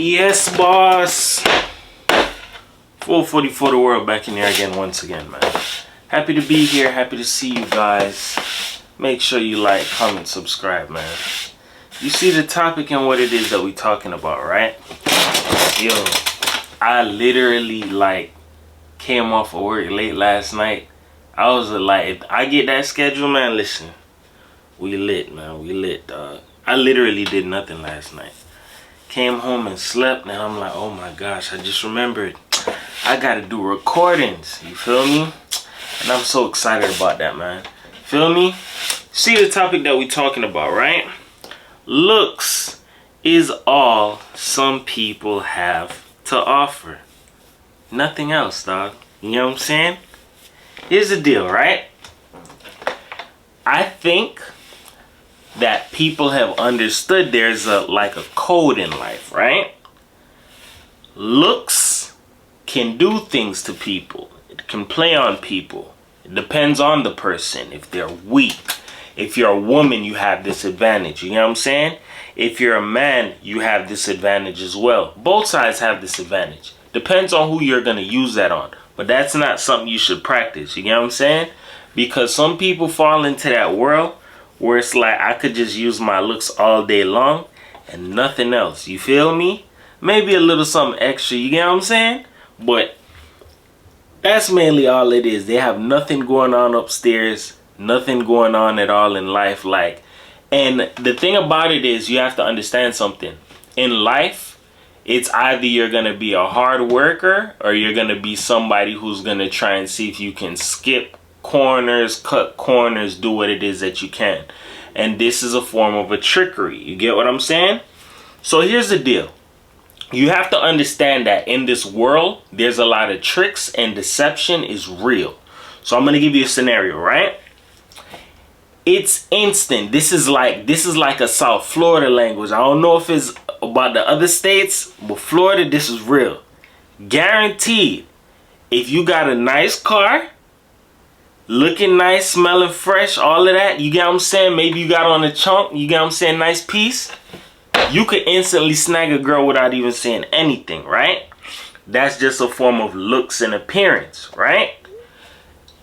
Yes, boss. 444 the world back in there again once again, man. Happy to be here. Happy to see you guys. Make sure you like, comment, subscribe, man. You see the topic and what it is that we talking about, right? Yo, I literally came off of work late last night. I was like, if I get that schedule, man, listen, we lit, man. We lit, dog. I literally did nothing last night. Came home and slept, and I'm like, oh my gosh, I just remembered I gotta do recordings. You feel me? And I'm so excited about that, man. Feel me? See the topic that we talking about, right? Looks is all some people have to offer. Nothing else, dog. You know what I'm saying? Here's the deal, right? I think that people have understood there's a code in life, right? Looks can do things to people. It can play on people. It depends on the person. If they're weak, if you're a woman, you have this advantage. You know what I'm saying? If you're a man, you have this advantage as well. Both sides have this advantage. Depends on who you're going to use that on. But that's not something you should practice. You know what I'm saying? Because some people fall into that world where it's like, I could just use my looks all day long and nothing else. You feel me? Maybe a little something extra. You get what I'm saying? But that's mainly all it is. They have nothing going on upstairs. Nothing going on at all in life. And the thing about it is, you have to understand something. In life, it's either you're going to be a hard worker or you're going to be somebody who's going to try and see if you can skip corners, cut corners, do what it is that you can. And this is a form of a trickery. You get what I'm saying? So here's the deal. You have to understand that in this world, there's a lot of tricks and deception is real. So I'm going to give you a scenario, right? It's instant. This is like a South Florida language. I don't know if it's about the other states, but Florida, this is real. Guaranteed. If you got a nice car, looking nice, smelling fresh, all of that, you get what I'm saying? Maybe you got on a chunk, you get what I'm saying? Nice piece. You could instantly snag a girl without even saying anything, right? That's just a form of looks and appearance, right?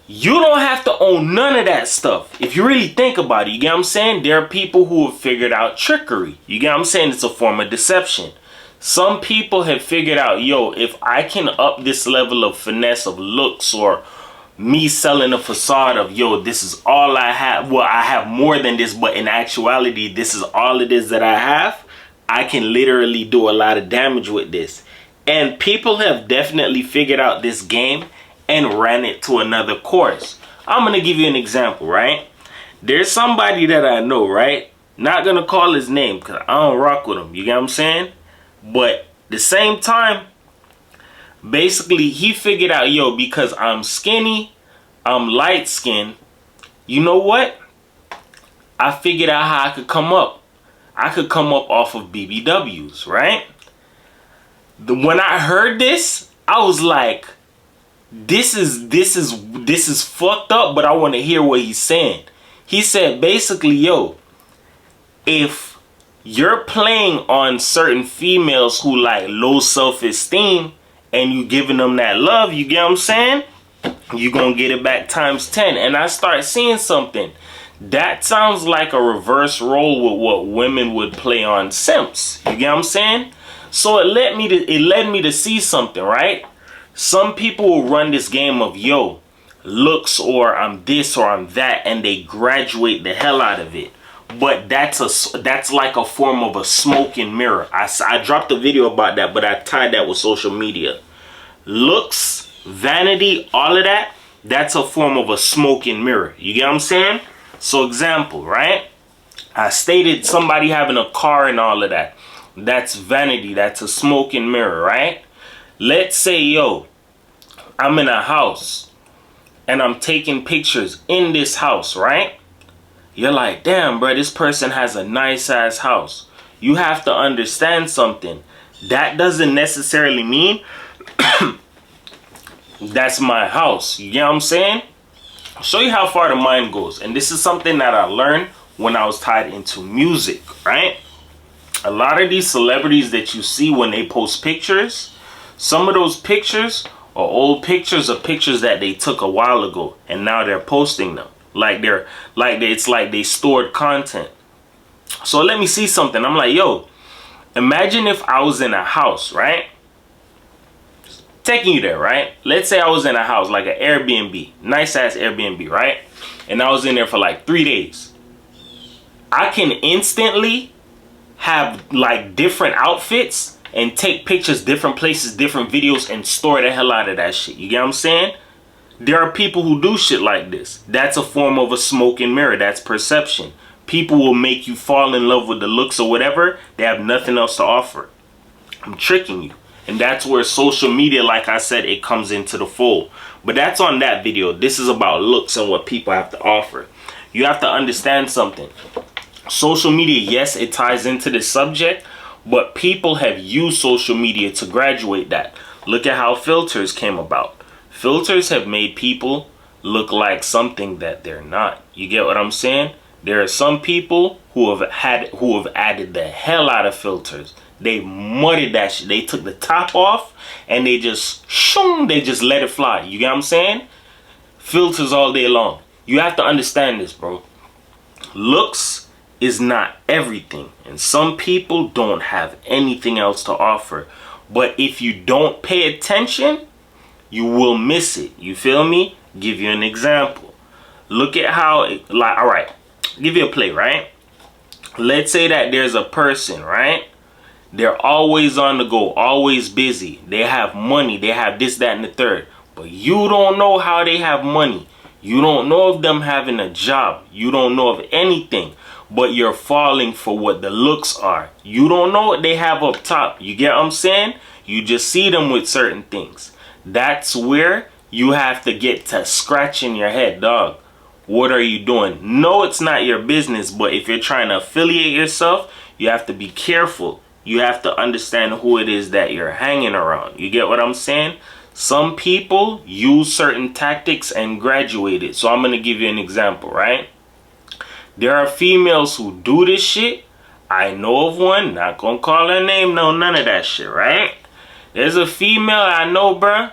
You don't have to own none of that stuff. If you really think about it, you get what I'm saying? There are people who have figured out trickery. You get what I'm saying? It's a form of deception. Some people have figured out, yo, if I can up this level of finesse of looks or me selling a facade of, yo, this is all I have. Well, I have more than this, but in actuality, this is all it is that I have. I can literally do a lot of damage with this. And people have definitely figured out this game and ran it to another course. I'm going to give you an example, right? There's somebody that I know, right? Not going to call his name because I don't rock with him. You get what I'm saying? But the same time, basically, he figured out, yo, because I'm skinny, I'm light skinned, you know what? I figured out how I could come up. I could come up off of BBWs, right? When I heard this, I was like, this is fucked up, but I want to hear what he's saying. He said basically, yo, if you're playing on certain females who like low self-esteem and you giving them that love, you get what I'm saying? You're going to get it back times 10. And I start seeing something. That sounds like a reverse role with what women would play on simps. You get what I'm saying? So it led me to see something, right? Some people will run this game of, yo, looks or I'm this or I'm that, and they graduate the hell out of it. But that's like a form of a smoke and mirror. I dropped a video about that, but I tied that with social media. Looks, vanity, all of that, that's a form of a smoke and mirror. You get what I'm saying? So example, right? I stated somebody having a car and all of that. That's vanity. That's a smoke and mirror, right? Let's say, yo, I'm in a house and I'm taking pictures in this house, right? You're like, damn, bro, this person has a nice ass house. You have to understand something. That doesn't necessarily mean that's my house. You get what I'm saying? I'll show you how far the mind goes. And this is something that I learned when I was tied into music, right? A lot of these celebrities that you see when they post pictures, some of those pictures are old pictures of pictures that they took a while ago, and now they're posting them it's like they stored content. So let me see something. I'm like, yo, imagine if I was in a house, right? Taking you there, right? Let's say I was in a house, like an Airbnb, nice ass Airbnb, right? And I was in there for like 3 days. I can instantly have like different outfits and take pictures, different places, different videos, and store the hell out of that shit. You get what I'm saying? There are people who do shit like this. That's a form of a smoke and mirror. That's perception. People will make you fall in love with the looks or whatever. They have nothing else to offer. I'm tricking you. And that's where social media, like I said, it comes into the fold. But that's on that video. This is about looks and what people have to offer. You have to understand something. Social media, yes, it ties into the subject, but people have used social media to graduate that. Look at how filters came about. Filters have made people look like something that they're not. You get what I'm saying? There are some people who have added the hell out of filters. They mudded that shit. They took the top off and they just let it fly. You get what I'm saying? Filters all day long. You have to understand this, bro. Looks is not everything, and some people don't have anything else to offer. But if you don't pay attention, you will miss it. You feel me? Give you an example. Look at how all right, give you a play, right? Let's say that there's a person, right? They're always on the go, always busy. They have money, they have this, that, and the third. But you don't know how they have money. You don't know of them having a job. You don't know of anything. But you're falling for what the looks are. You don't know what they have up top. You get what I'm saying? You just see them with certain things. That's where you have to get to scratching your head, dog. What are you doing? No, it's not your business. But if you're trying to affiliate yourself, you have to be careful. You have to understand who it is that you're hanging around. You get what I'm saying? Some people use certain tactics and graduate it. So I'm going to give you an example, right? There are females who do this shit. I know of one. Not going to call her name. No, none of that shit, right? There's a female I know, bruh.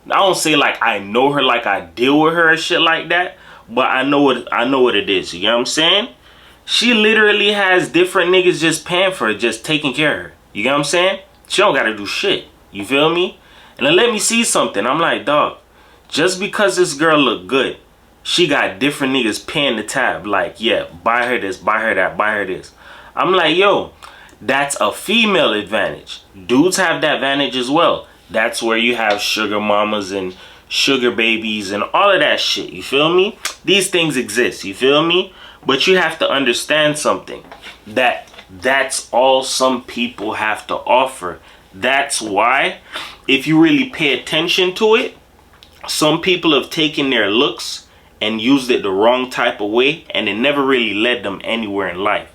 I don't say like I know her, like I deal with her and shit like that. But I know what it is. You know what I'm saying? She literally has different niggas just paying for her, just taking care of her. You get what I'm saying? She don't gotta do shit. You feel me? And then let me see something. I'm like, dog, just because this girl look good, she got different niggas paying the tab. Like, yeah, buy her this, buy her that, buy her this. I'm like, yo, that's a female advantage. Dudes have that advantage as well. That's where you have sugar mamas and sugar babies and all of that shit. You feel me? These things exist. You feel me? But you have to understand something. That's all some people have to offer. That's why, if you really pay attention to it, some people have taken their looks and used it the wrong type of way, and it never really led them anywhere in life.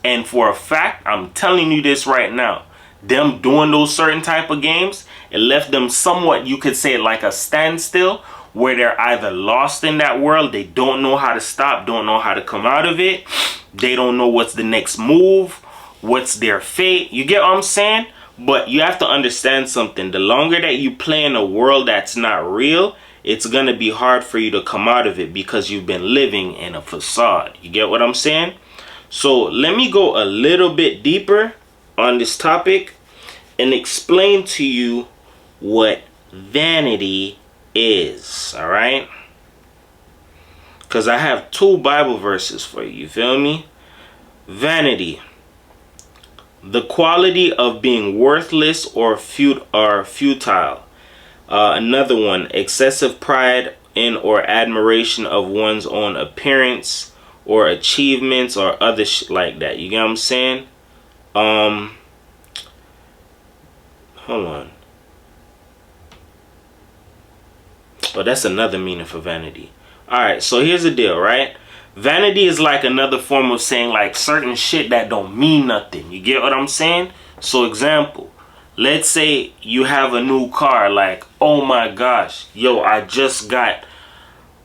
And for a fact, I'm telling you this right now, them doing those certain type of games, it left them somewhat, you could say, like a standstill, where they're either lost in that world, they don't know how to stop, don't know how to come out of it, they don't know what's the next move, what's their fate. You get what I'm saying? But you have to understand something. The longer that you play in a world that's not real, it's going to be hard for you to come out of it because you've been living in a facade. You get what I'm saying? So let me go a little bit deeper on this topic and explain to you what vanity is. All right? Because I have 2 Bible verses for you. You feel me? Vanity. The quality of being worthless or futile. Another one, excessive pride in or admiration of one's own appearance or achievements or other shit like that. You get what I'm saying? Hold on. Oh, that's another meaning for vanity. Alright, so here's the deal, right? Vanity is like another form of saying like certain shit that don't mean nothing. You get what I'm saying? So example, let's say you have a new car, like, oh my gosh, yo, I just got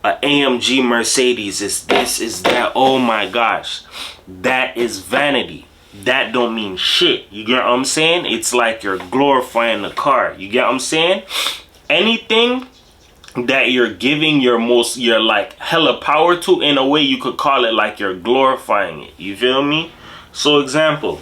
a AMG Mercedes, is this, is that, oh my gosh. That is vanity. that don't mean shit. You get what I'm saying? It's like you're glorifying the car. You get what I'm saying? Anything that you're giving your like hella power to, in a way you could call it like you're glorifying it. You feel me? So example,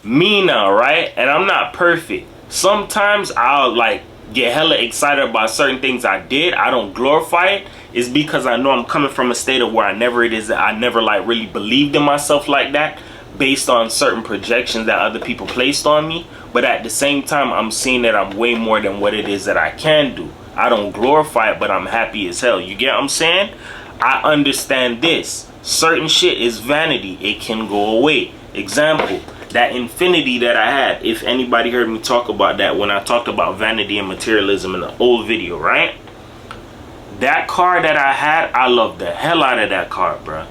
me now, right? And I'm not perfect. Sometimes I'll like get hella excited about certain things I did. I don't glorify it. It's because I know I'm coming from a state of where I never like really believed in myself like that, based on certain projections that other people placed on me. But at the same time, I'm seeing that I'm way more than what it is that I can do. I don't glorify it, but I'm happy as hell. You get what I'm saying? I understand this. Certain shit is vanity. It can go away. Example, that infinity that I had. If anybody heard me talk about that when I talked about vanity and materialism in the old video, right? That car that I had, I love the hell out of that car, bro.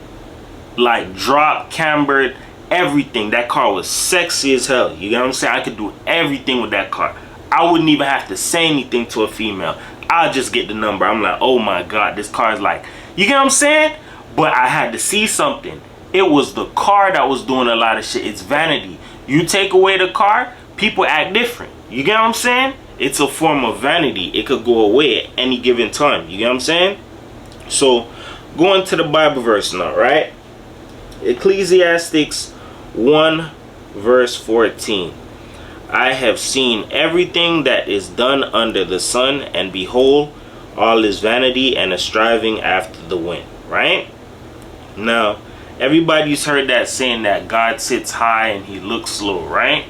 Like drop, cambered, everything. That car was sexy as hell. You get what I'm saying? I could do everything with that car. I wouldn't even have to say anything to a female. I'll just get the number. I'm like, oh my God, this car is like, you get what I'm saying? But I had to see something. It was the car that was doing a lot of shit. It's vanity. You take away the car, people act different. You get what I'm saying? It's a form of vanity. It could go away at any given time. You get what I'm saying? So, going to the Bible verse now, right? Ecclesiastes 1 verse 14. I have seen everything that is done under the sun, and behold, all is vanity and a striving after the wind. Right? Now, everybody's heard that saying that God sits high and he looks low, right?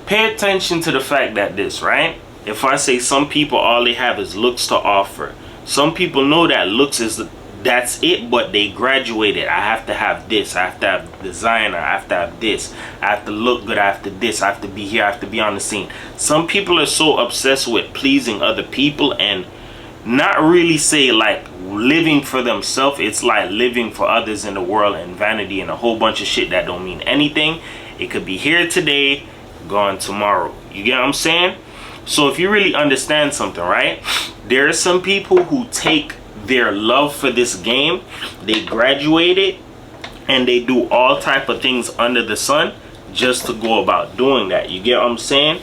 Pay attention to the fact that this, right? If I say some people, all they have is looks to offer. Some people know that looks is that's it, but they graduated. I have to have this. I have to have designer. I have to have this. I have to look good. I have to this. I have to be here. I have to be on the scene. Some people are so obsessed with pleasing other people and not really say like living for themselves. It's like living for others in the world and vanity and a whole bunch of shit that don't mean anything. It could be here today, gone tomorrow. You get what I'm saying? So if you really understand something, right? There are some people who take their love for this game, they graduate it, and they do all type of things under the sun just to go about doing that. You get what I'm saying?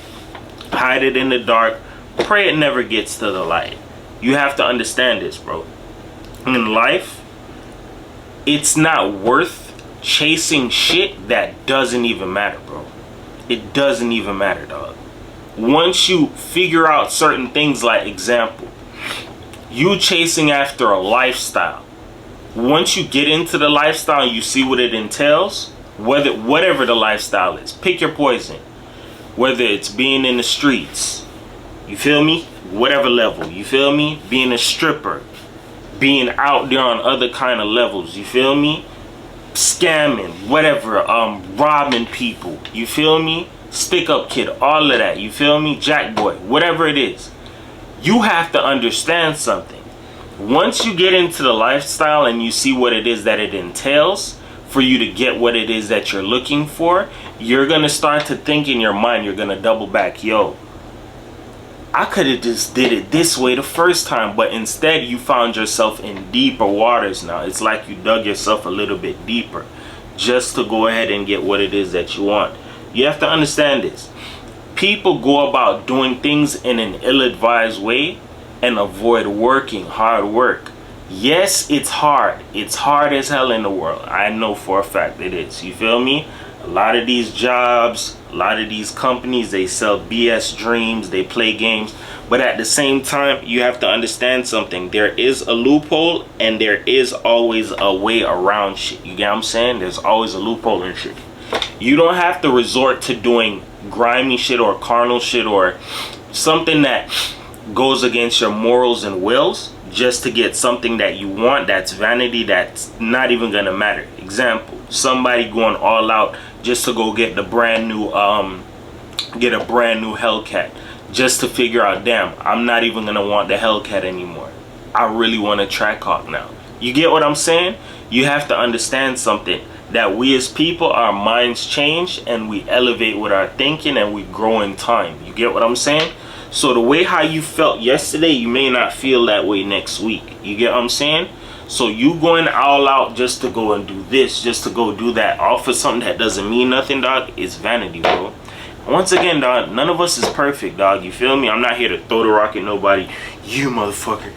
Hide it in the dark. Pray it never gets to the light. You have to understand this, bro. In life, it's not worth chasing shit that doesn't even matter, bro. It doesn't even matter, dog. Once you figure out certain things, like example, you chasing after a lifestyle. Once you get into the lifestyle and you see what it entails, whatever the lifestyle is, pick your poison. Whether it's being in the streets, you feel me? Whatever level, you feel me? Being a stripper, being out there on other kind of levels, you feel me? Scamming, whatever, robbing people, you feel me? Stick up kid, all of that, you feel me? Jack boy, whatever it is. You have to understand something. Once you get into the lifestyle and you see what it is that it entails for you to get what it is that you're looking for, you're going to start to think in your mind, you're going to double back, yo, I could have just did it this way the first time, but instead you found yourself in deeper waters now. It's like you dug yourself a little bit deeper just to go ahead and get what it is that you want. You have to understand this. People go about doing things in an ill-advised way and avoid working hard work. Yes, it's hard. It's hard as hell in the world. I know for a fact it is. You feel me? A lot of these jobs, a lot of these companies, they sell BS dreams, they play games. But at the same time, you have to understand something. There is a loophole and there is always a way around shit. You get what I'm saying? There's always a loophole in shit. You don't have to resort to doing grimy shit or carnal shit or something that goes against your morals and wills just to get something that you want. That's vanity. That's not even gonna matter. Example, somebody going all out just to go get the brand new get a brand new Hellcat just to figure out, damn, I'm not even gonna want the Hellcat anymore. I really want a Trackhawk now. You get what I'm saying? You have to understand something, that we as people, our minds change and we elevate with our thinking and we grow in time. You get what I'm saying? So the way how you felt yesterday, you may not feel that way next week. You get what I'm saying? So you going all out just to go and do this, just to go do that, all for something that doesn't mean nothing, dog, is vanity, bro. Once again, dog, none of us is perfect, dog. You feel me? I'm not here to throw the rock at nobody. You motherfucker.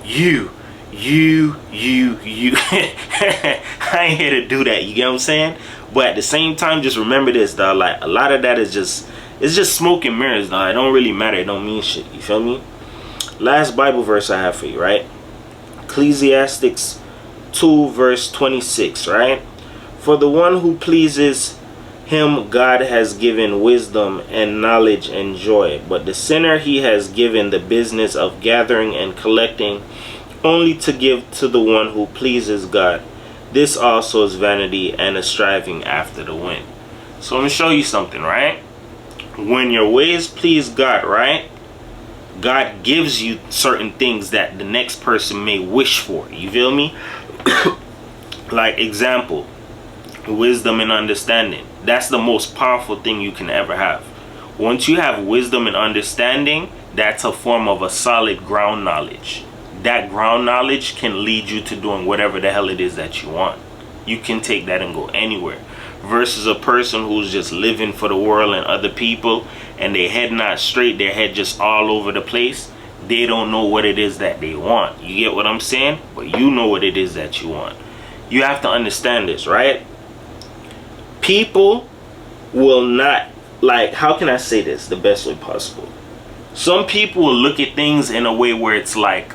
You. I ain't here to do that. You get what I'm saying? But at the same time, just remember this, dog. Like, a lot of that is just, it's just smoke and mirrors, dog. It don't really matter. It don't mean shit. You feel me? Last Bible verse I have for you, right? Ecclesiastes 2 verse 26, right? For the one who pleases him God has given wisdom and knowledge and joy, but the sinner he has given the business of gathering and collecting only to give to the one who pleases God. This also is vanity and a striving after the wind. So I'm gonna show you something, right? When your ways please God, right? God gives you certain things that the next person may wish for. You feel me? Like, example, wisdom and understanding. That's the most powerful thing you can ever have. Once you have wisdom and understanding, that's a form of a solid ground knowledge. That ground knowledge can lead you to doing whatever the hell it is that you want. You can take that and go anywhere. Versus a person who's just living for the world and other people, and their head not straight, their head just all over the place. They don't know what it is that they want. You get what I'm saying? But you know what it is that you want. You have to understand this, right? People will not, like, how can I say this the best way possible? Some people will look at things in a way where it's like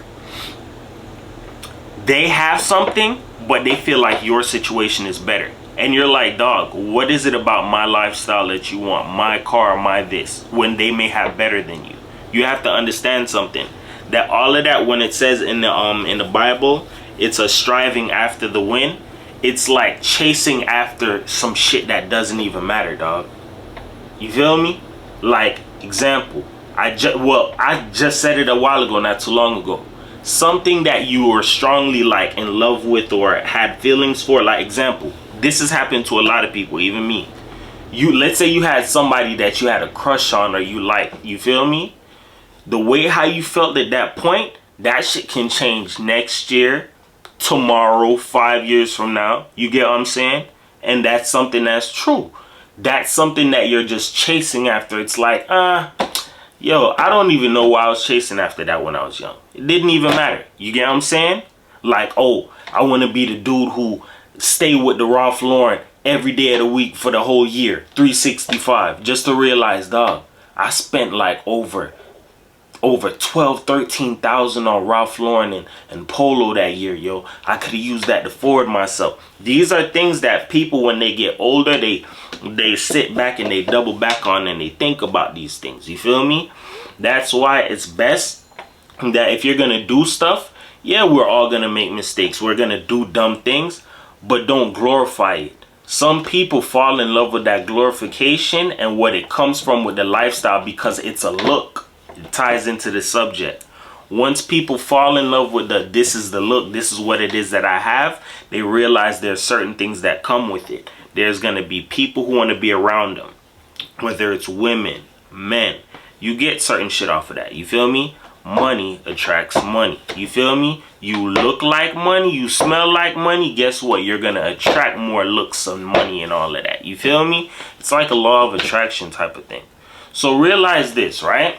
they have something, but they feel like your situation is better. And you're like, dog, what is it about my lifestyle that you want? My car, my this, when they may have better than you. You have to understand something. That all of that, when it says in the Bible, it's a striving after the wind. It's like chasing after some shit that doesn't even matter, dog. You feel me? Like, example, I just said it a while ago, not too long ago. Something that you were strongly like in love with or had feelings for, like, example, this has happened to a lot of people, even me. Let's say you had somebody that you had a crush on or you like, you feel me? The way how you felt at that point, that shit can change next year, tomorrow, 5 years from now. You get what I'm saying? And that's something that's true. That's something that you're just chasing after. It's like, yo, I don't even know why I was chasing after that when I was young. It didn't even matter. You get what I'm saying? Like, oh, I want to be the dude who stay with the Ralph Lauren every day of the week for the whole year, 365, just to realize, dog, I spent like over 13,000 on Ralph Lauren and Polo that year, yo. I could have used that to forward myself. These are things that people, when they get older, they sit back and they double back on and they think about these things. You feel me? That's why it's best that if you're gonna do stuff, yeah, we're all gonna make mistakes. We're gonna do dumb things, but don't glorify it. Some people fall in love with that glorification and what it comes from with the lifestyle because it's a look. It ties into the subject. Once people fall in love with this is the look, this is what it is that I have, they realize there's certain things that come with it. There's going to be people who want to be around them, whether it's women, men. You get certain shit off of that. You feel me? Money attracts money. You feel me? You look like money, you smell like money. Guess what? You're going to attract more looks of money and all of that. You feel me? It's like a law of attraction type of thing. So realize this, right?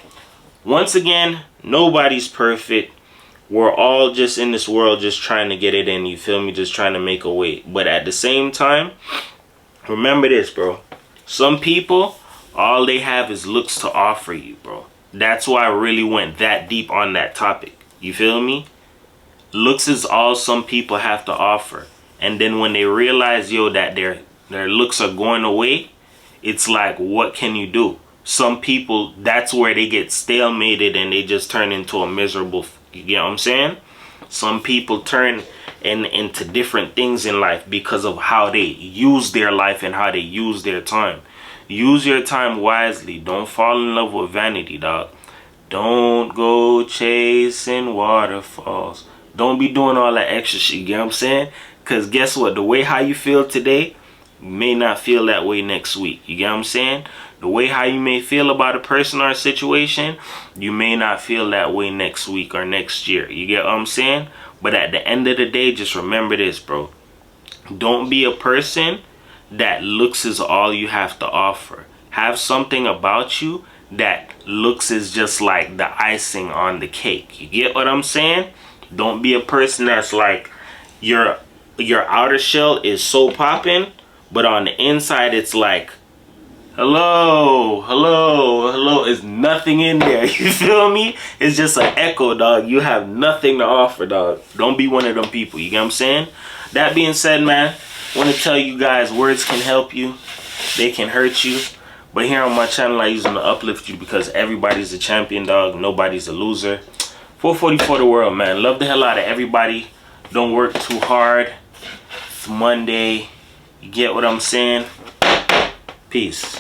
Once again, nobody's perfect. We're all just in this world just trying to get it in. You feel me? Just trying to make a way. But at the same time, remember this, bro. Some people, all they have is looks to offer you, bro. That's why I really went that deep on that topic. You feel me? Looks is all some people have to offer. And then when they realize, yo, that their looks are going away, it's like, what can you do? Some people, that's where they get stalemated and they just turn into a miserable, you get what I'm saying? Some people turn into different things in life because of how they use their life and how they use their time. Use your time wisely. Don't fall in love with vanity, dog. Don't go chasing waterfalls. Don't be doing all that extra shit, you get what I'm saying? Because guess what? The way how you feel today, you may not feel that way next week. You get what I'm saying? The way how you may feel about a person or a situation, you may not feel that way next week or next year. You get what I'm saying? But at the end of the day, just remember this, bro. Don't be a person that looks is all you have to offer. Have something about you that looks is just like the icing on the cake. You get what I'm saying? Don't be a person that's like your outer shell is so popping, but on the inside it's like hello, hello, hello. There's nothing in there. You feel me? It's just an echo, dog. You have nothing to offer, dog. Don't be one of them people. You get what I'm saying? That being said, man, I want to tell you guys, words can help you. They can hurt you. But here on my channel, I use them to uplift you because everybody's a champion, dog. Nobody's a loser. 440 for the world, man. Love the hell out of everybody. Don't work too hard. It's Monday. You get what I'm saying? Peace.